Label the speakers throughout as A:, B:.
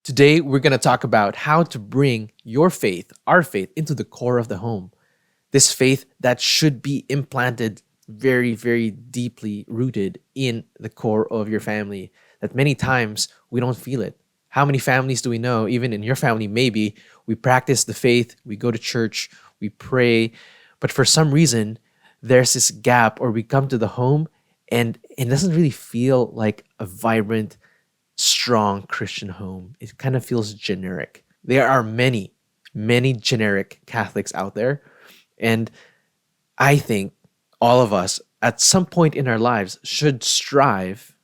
A: Today, we're going to talk about how to bring your faith, our faith, into the core of the home. This faith that should be implanted very, very deeply rooted in the core of your family, that many times we don't feel it. How many families do we know, even in your family, maybe we practice the faith, we go to church, we pray, but for some reason, there's this gap, or we come to the home and it doesn't really feel like a vibrant, strong Christian home. It kind of feels generic. There are many, many generic Catholics out there. And I think all of us at some point in our lives should strive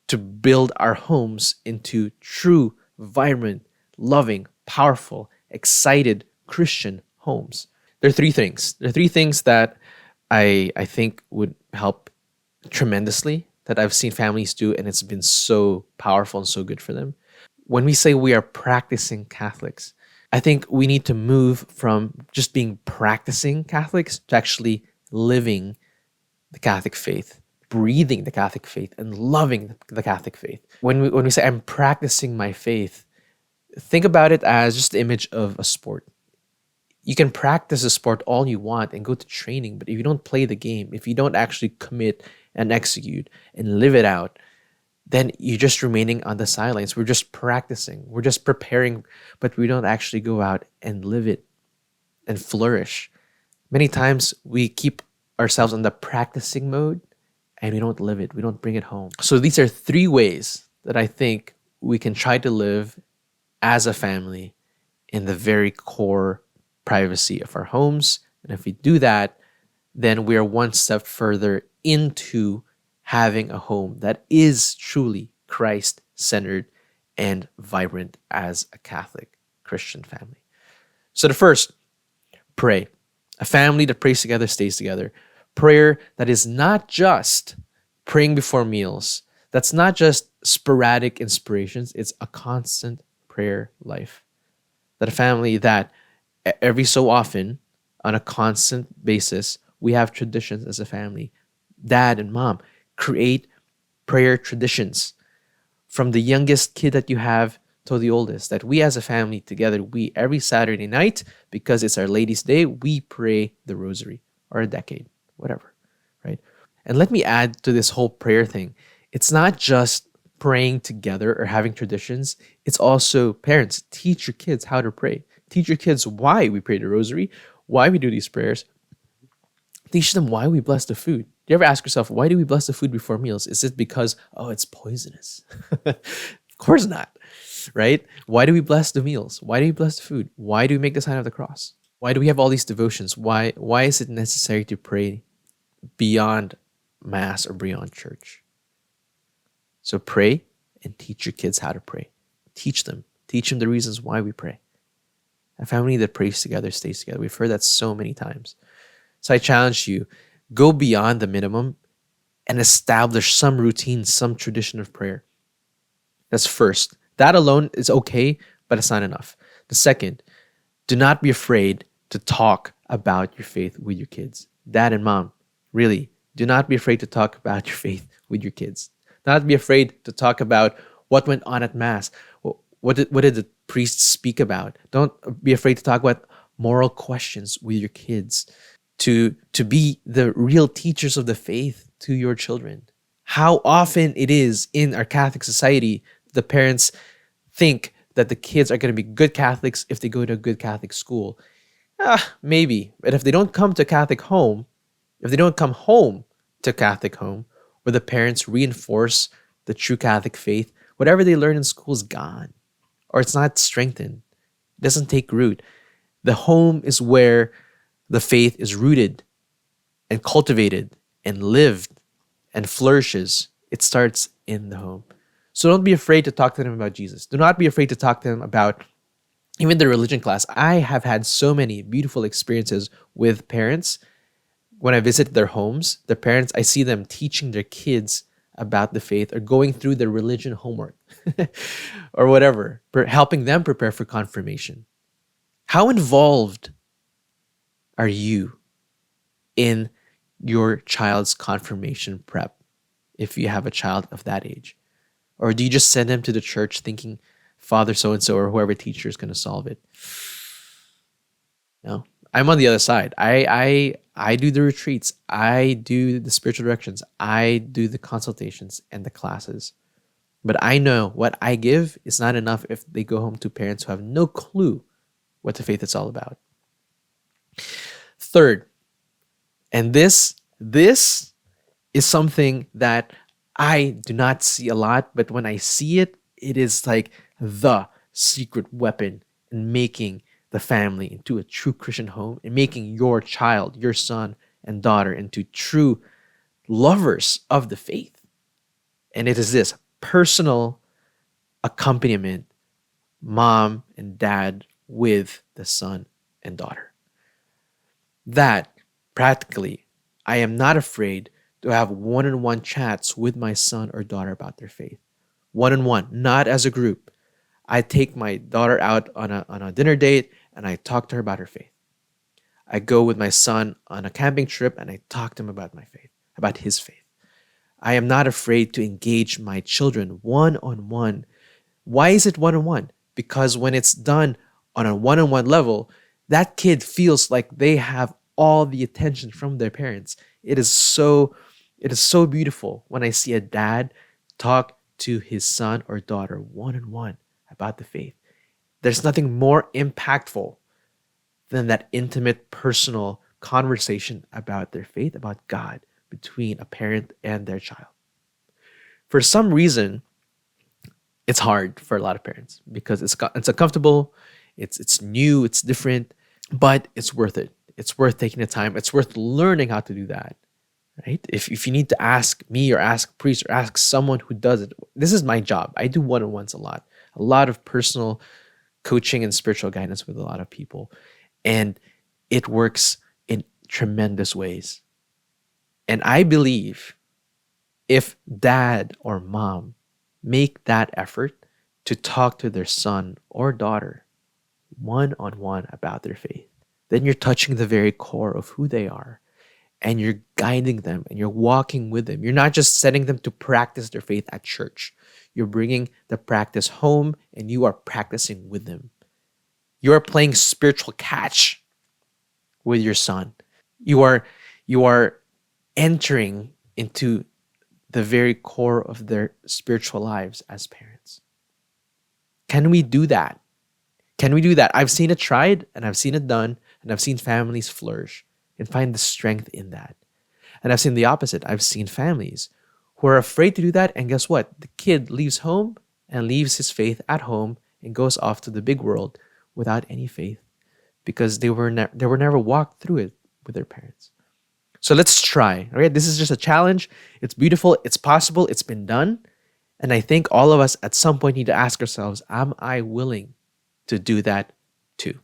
A: to build our homes into true, vibrant, loving, powerful, excited Christian homes. There are three things. There are three things that I think would help tremendously that I've seen families do, and it's been so powerful and so good for them. When we say we are practicing Catholics, I think we need to move from just being practicing Catholics to actually living the Catholic faith, breathing the Catholic faith, and loving the Catholic faith. When we say I'm practicing my faith, think about it as just the image of a sport. You can practice a sport all you want and go to training, but if you don't play the game, if you don't actually commit and execute and live it out, then you're just remaining on the sidelines. We're just practicing, we're just preparing, but we don't actually go out and live it and flourish. Many times we keep ourselves in the practicing mode and we don't live it, we don't bring it home. So these are three ways that I think we can try to live as a family in the very core privacy of our homes. And if we do that, then we are one step further into having a home that is truly Christ-centered and vibrant as a Catholic Christian family. So the first, pray. A family that prays together stays together. Prayer that is not just praying before meals. That's not just sporadic inspirations. It's a constant prayer life. That a family that every so often, on a constant basis, we have traditions as a family. Dad and mom create prayer traditions from the youngest kid that you have to the oldest, that we as a family together, we every Saturday night, because it's Our Lady's Day, we pray the rosary, or a decade, whatever, right? And let me add to this whole prayer thing. It's not just praying together or having traditions. It's also, parents, teach your kids how to pray. Teach your kids why we pray the rosary, why we do these prayers. Teach them why we bless the food. Do you ever ask yourself, why do we bless the food before meals? Is it because, oh, it's poisonous? Of course not, right? Why do we bless the meals? Why do we bless the food? Why do we make the sign of the cross? Why do we have all these devotions? Why is it necessary to pray beyond Mass or beyond church? So pray and teach your kids how to pray. Teach them the reasons why we pray. A family that prays together stays together. We've heard that so many times. So I challenge you, go beyond the minimum and establish some routine, some tradition of prayer. That's first. That alone is okay, but it's not enough. The second, do not be afraid to talk about your faith with your kids. Dad and mom, really, do not be afraid to talk about your faith with your kids. Do not be afraid to talk about what went on at Mass. What did the priests speak about? Don't be afraid to talk about moral questions with your kids. To be the real teachers of the faith to your children. How often it is in our Catholic society, the parents think that the kids are going to be good Catholics if they go to a good Catholic school. Maybe. But if they don't come to a Catholic home, if they don't come home to a Catholic home, where the parents reinforce the true Catholic faith, whatever they learn in school is gone. Or it's not strengthened. It doesn't take root. The home is where the faith is rooted and cultivated and lived and flourishes. It starts in the home. So don't be afraid to talk to them about Jesus. Do not be afraid to talk to them about even the religion class. I have had so many beautiful experiences with parents. When I visit their homes, their parents, I see them teaching their kids about the faith or going through the religion homework or whatever, helping them prepare for confirmation. How involved are you in your child's confirmation prep if you have a child of that age? Or do you just send them to the church thinking Father so and so or whoever teacher is going to solve it. No, I'm on the other side. I do the retreats. I do the spiritual directions. I do the consultations and the classes. But I know what I give is not enough if they go home to parents who have no clue what the faith is all about. Third, and this is something that I do not see a lot, but when I see it, it is like the secret weapon in making the family into a true Christian home and making your child, your son and daughter into true lovers of the faith. And it is this personal accompaniment, mom and dad with the son and daughter. That practically, I am not afraid to have one-on-one chats with my son or daughter about their faith. One-on-one, not as a group. I take my daughter out on a dinner date and I talk to her about her faith. I go with my son on a camping trip and I talk to him about my faith, about his faith. I am not afraid to engage my children one-on-one. Why is it one-on-one? Because when it's done on a one-on-one level, that kid feels like they have all the attention from their parents. It is so beautiful when I see a dad talk to his son or daughter one-on-one about the faith. There's nothing more impactful than that intimate, personal conversation about their faith, about God, between a parent and their child. For some reason, it's hard for a lot of parents because it's uncomfortable, it's new, it's different, but it's worth it. It's worth taking the time. It's worth learning how to do that, right? If you need to ask me or ask a priest or ask someone who does it, this is my job. I do one-on-ones a lot of personal coaching and spiritual guidance with a lot of people. And it works in tremendous ways. And I believe if dad or mom make that effort to talk to their son or daughter one-on-one about their faith, then you're touching the very core of who they are and you're guiding them and you're walking with them. You're not just setting them to practice their faith at church. You're bringing the practice home and you are practicing with them. You are playing spiritual catch with your son. You are entering into the very core of their spiritual lives as parents. Can we do that? Can we do that? I've seen it tried and I've seen it done and I've seen families flourish and find the strength in that. And I've seen the opposite. I've seen families who are afraid to do that, and guess what? The kid leaves home and leaves his faith at home and goes off to the big world without any faith because they were never walked through it with their parents. So let's try. All right, this is just a challenge. It's beautiful. It's possible. It's been done. And I think all of us at some point need to ask ourselves, am I willing to do that too?